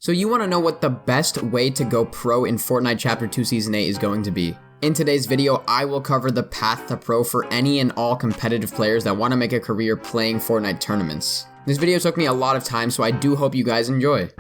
So you want to know what the best way to go pro in Fortnite Chapter 2 Season 8 is going to be. In today's video, I will cover the path to pro for any and all competitive players that want to make a career playing Fortnite tournaments. This video took me a lot of time, so I do hope you guys enjoy.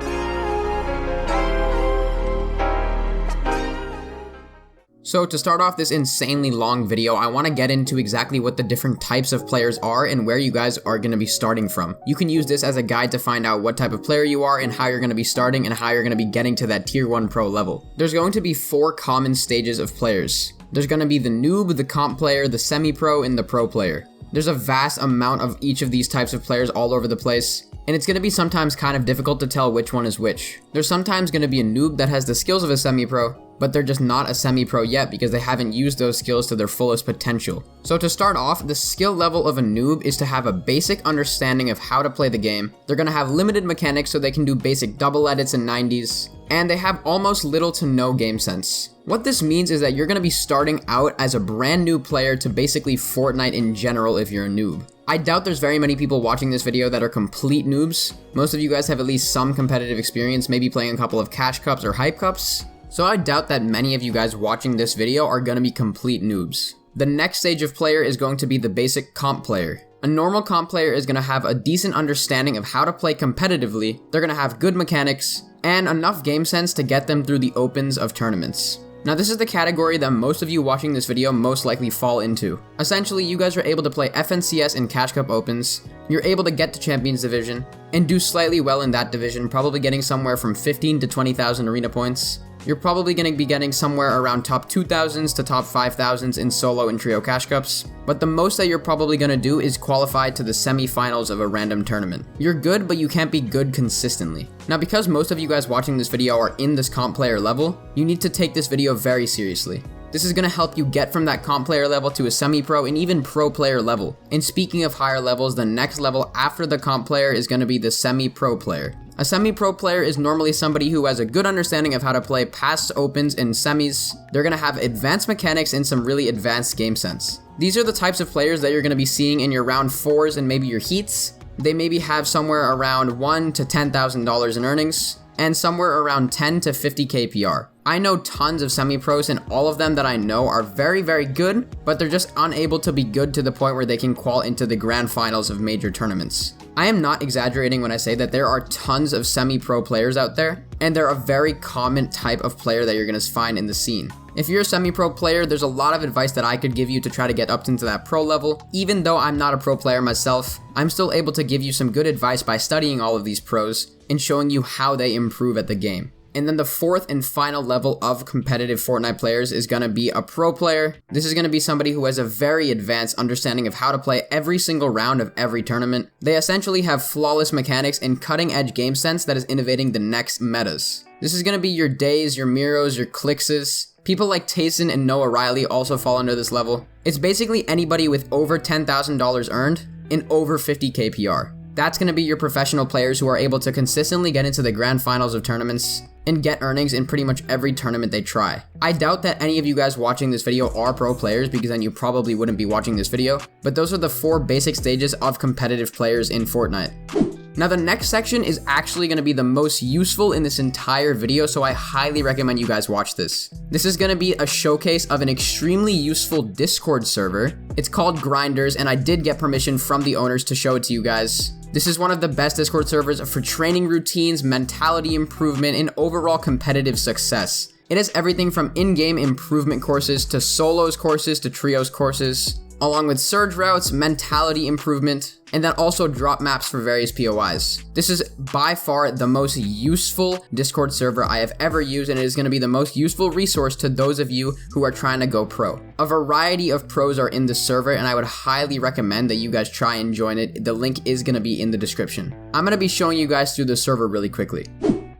So to start off this insanely long video, I want to get into exactly what the different types of players are and where you guys are going to be starting from. You can use this as a guide to find out what type of player you are and how you're going to be starting and how you're going to be getting to that tier 1 pro level. There's going to be 4 common stages of players. There's going to be the noob, the comp player, the semi-pro, and the pro player. There's a vast amount of each of these types of players all over the place, and it's going to be sometimes kind of difficult to tell which one is which. There's sometimes going to be a noob that has the skills of a semi-pro, but they're just not a semi-pro yet because they haven't used those skills to their fullest potential. So to start off, the skill level of a noob is to have a basic understanding of how to play the game. They're going to have limited mechanics so they can do basic double edits and 90s, and they have almost little to no game sense. What this means is that you're going to be starting out as a brand new player to basically Fortnite in general if you're a noob. I doubt there's very many people watching this video that are complete noobs. Most of you guys have at least some competitive experience, maybe playing a couple of cash cups or hype cups. So I doubt that many of you guys watching this video are going to be complete noobs. The next stage of player is going to be the basic comp player. A normal comp player is going to have a decent understanding of how to play competitively, they're going to have good mechanics, and enough game sense to get them through the opens of tournaments. Now this is the category that most of you watching this video most likely fall into. Essentially, you guys are able to play FNCS and Cash Cup Opens, you're able to get to Champions Division, and do slightly well in that division, probably getting somewhere from 15 to 20,000 arena points. You're probably going to be getting somewhere around top 2,000s to top 5,000s in solo and trio cash cups, but the most that you're probably going to do is qualify to the semi-finals of a random tournament. You're good, but you can't be good consistently. Now because most of you guys watching this video are in this comp player level, you need to take this video very seriously. This is going to help you get from that comp player level to a semi-pro and even pro player level. And speaking of higher levels, the next level after the comp player is going to be the semi-pro player. A semi-pro player is normally somebody who has a good understanding of how to play past opens and semis. They're going to have advanced mechanics and some really advanced game sense. These are the types of players that you're going to be seeing in your round 4s and maybe your heats. They maybe have somewhere around $1,000 to $10,000 in earnings and somewhere around 10 to 50k PR. I know tons of semi-pros and all of them that I know are very, very good, but they're just unable to be good to the point where they can qual into the grand finals of major tournaments. I am not exaggerating when I say that there are tons of semi-pro players out there, and they're a very common type of player that you're going to find in the scene. If you're a semi-pro player, there's a lot of advice that I could give you to try to get up into that pro level. Even though I'm not a pro player myself, I'm still able to give you some good advice by studying all of these pros and showing you how they improve at the game. And then the 4th and final level of competitive Fortnite players is going to be a pro player. This is going to be somebody who has a very advanced understanding of how to play every single round of every tournament. They essentially have flawless mechanics and cutting edge game sense that is innovating the next metas. This is going to be your deyys, your meros, your clixes. People like Tayson and Noah Riley also fall under this level. It's basically anybody with over $10,000 earned and over 50k PR. That's going to be your professional players who are able to consistently get into the grand finals of tournaments and get earnings in pretty much every tournament they try. I doubt that any of you guys watching this video are pro players because then you probably wouldn't be watching this video, but those are the 4 basic stages of competitive players in Fortnite. Now the next section is actually going to be the most useful in this entire video, so I highly recommend you guys watch this. This is going to be a showcase of an extremely useful Discord server. It's called Grinders, and I did get permission from the owners to show it to you guys. This is one of the best Discord servers for training routines, mentality improvement, and overall competitive success. It has everything from in-game improvement courses to solos courses to trios courses, along with surge routes, mentality improvement, and then also drop maps for various POIs. This is by far the most useful Discord server I have ever used, and it is going to be the most useful resource to those of you who are trying to go pro. A variety of pros are in this server, and I would highly recommend that you guys try and join it. The link is going to be in the description. I'm going to be showing you guys through the server really quickly.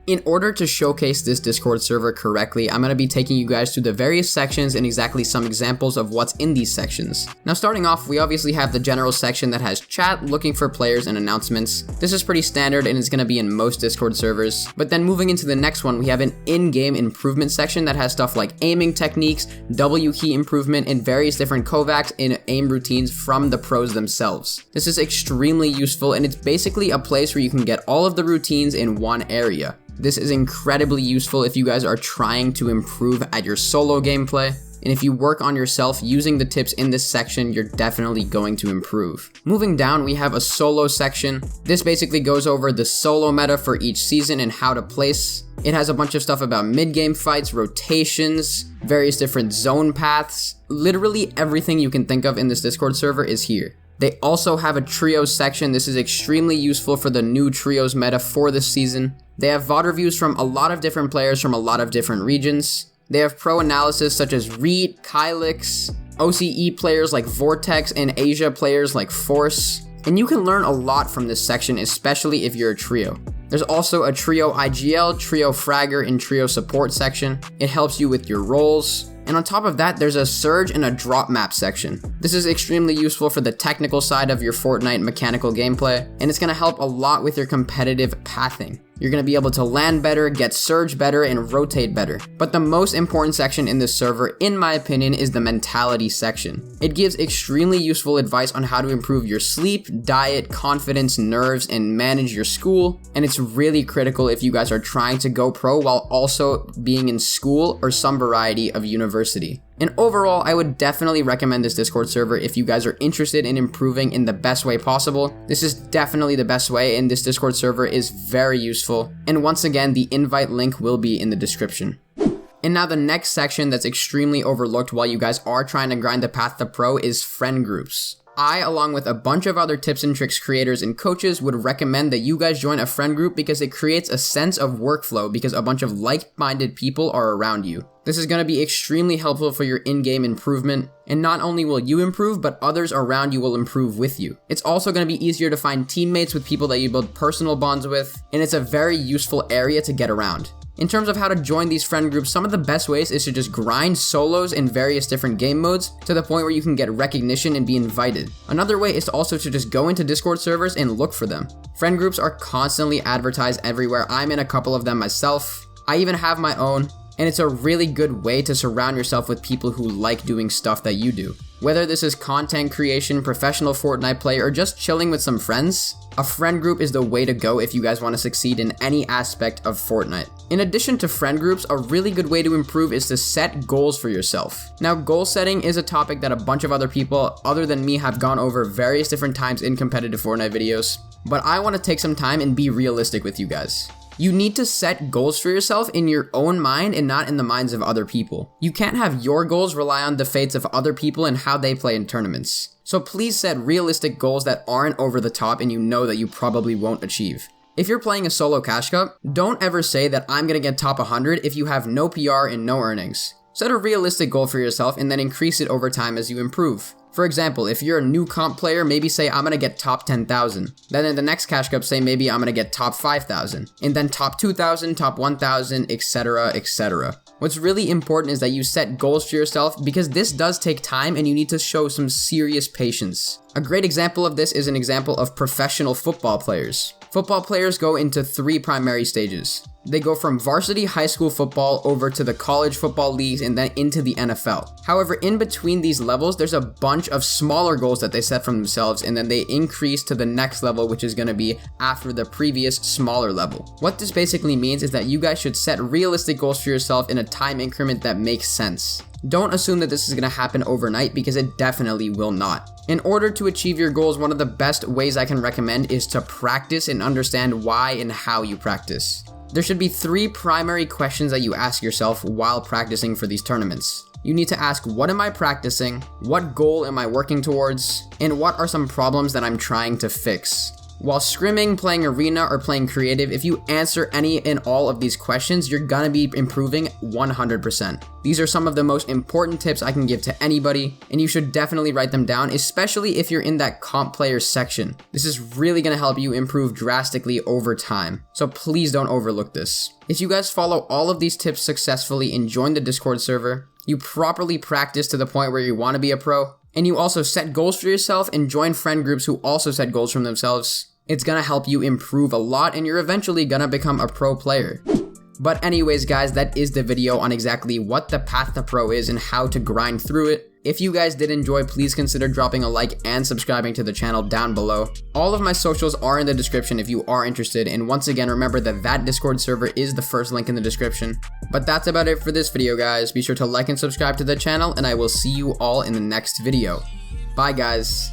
In order to showcase this Discord server correctly, I'm going to be taking you guys through the various sections and exactly some examples of what's in these sections. Now starting off, we obviously have the general section that has chat, looking for players, and announcements. This is pretty standard and is going to be in most Discord servers. But then moving into the next one, we have an in-game improvement section that has stuff like aiming techniques, W key improvement, and various different Kovacs and aim routines from the pros themselves. This is extremely useful, and it's basically a place where you can get all of the routines in one area. This is incredibly useful if you guys are trying to improve at your solo gameplay. And if you work on yourself using the tips in this section, you're definitely going to improve. Moving down, we have a solo section. This basically goes over the solo meta for each season and how to place. It has a bunch of stuff about mid-game fights, rotations, various different zone paths. Literally everything you can think of in this Discord server is here. They also have a trios section. This is extremely useful for the new trios meta for this season. They have VOD reviews from a lot of different players from a lot of different regions. They have pro analysis such as Reet, Clix, OCE players like Vortex, and Asia players like Force. And you can learn a lot from this section, especially if you're a trio. There's also a trio IGL, trio fragger, and trio support section. It helps you with your roles. And on top of that, there's a surge and a drop map section. This is extremely useful for the technical side of your Fortnite mechanical gameplay, and it's going to help a lot with your competitive pathing. You're going to be able to land better, get surge better, and rotate better. But the most important section in this server, in my opinion, is the mentality section. It gives extremely useful advice on how to improve your sleep, diet, confidence, nerves, and manage your school. And it's really critical if you guys are trying to go pro while also being in school or some variety of university. And overall, I would definitely recommend this Discord server if you guys are interested in improving in the best way possible. This is definitely the best way, and this Discord server is very useful. And once again, the invite link will be in the description. And now the next section that's extremely overlooked while you guys are trying to grind the path to pro is friend groups. I, along with a bunch of other tips and tricks creators and coaches, would recommend that you guys join a friend group because it creates a sense of workflow because a bunch of like-minded people are around you. This is going to be extremely helpful for your in-game improvement, and not only will you improve, but others around you will improve with you. It's also going to be easier to find teammates with people that you build personal bonds with, and it's a very useful area to get around. In terms of how to join these friend groups, some of the best ways is to just grind solos in various different game modes to the point where you can get recognition and be invited. Another way is also to just go into Discord servers and look for them. Friend groups are constantly advertised everywhere. I'm in a couple of them myself. I even have my own. And it's a really good way to surround yourself with people who like doing stuff that you do. Whether this is content creation, professional Fortnite play, or just chilling with some friends, a friend group is the way to go if you guys want to succeed in any aspect of Fortnite. In addition to friend groups, a really good way to improve is to set goals for yourself. Now, goal setting is a topic that a bunch of other people other than me have gone over various different times in competitive Fortnite videos, but I want to take some time and be realistic with you guys. You need to set goals for yourself in your own mind and not in the minds of other people. You can't have your goals rely on the fates of other people and how they play in tournaments. So please set realistic goals that aren't over the top and you know that you probably won't achieve. If you're playing a solo cash cup, don't ever say that I'm gonna get top 100 if you have no PR and no earnings. Set a realistic goal for yourself and then increase it over time as you improve. For example, if you're a new comp player, maybe say I'm gonna get top 10,000. Then in the next cash cup, say maybe I'm gonna get top 5,000. And then top 2,000, top 1,000, etc, etc. What's really important is that you set goals for yourself because this does take time and you need to show some serious patience. A great example of this is an example of professional football players. Football players go into 3 primary stages. They go from varsity high school football over to the college football leagues and then into the NFL. However, in between these levels, there's a bunch of smaller goals that they set for themselves and then they increase to the next level, which is going to be after the previous smaller level. What this basically means is that you guys should set realistic goals for yourself in a time increment that makes sense. Don't assume that this is going to happen overnight because it definitely will not. In order to achieve your goals, one of the best ways I can recommend is to practice and understand why and how you practice. There should be 3 primary questions that you ask yourself while practicing for these tournaments. You need to ask, what am I practicing? What goal am I working towards? And what are some problems that I'm trying to fix? While scrimming, playing arena, or playing creative, if you answer any and all of these questions, you're gonna be improving 100%. These are some of the most important tips I can give to anybody, and you should definitely write them down, especially if you're in that comp players section. This is really gonna help you improve drastically over time, so please don't overlook this. If you guys follow all of these tips successfully and join the Discord server, you properly practice to the point where you wanna be a pro, and you also set goals for yourself and join friend groups who also set goals for themselves, it's gonna help you improve a lot and you're eventually gonna become a pro player. But anyways guys, that is the video on exactly what the path to pro is and how to grind through it. If you guys did enjoy, please consider dropping a like and subscribing to the channel down below. All of my socials are in the description if you are interested, and once again remember that Discord server is the first link in the description. But that's about it for this video guys. Be sure to like and subscribe to the channel, and I will see you all in the next video. Bye guys.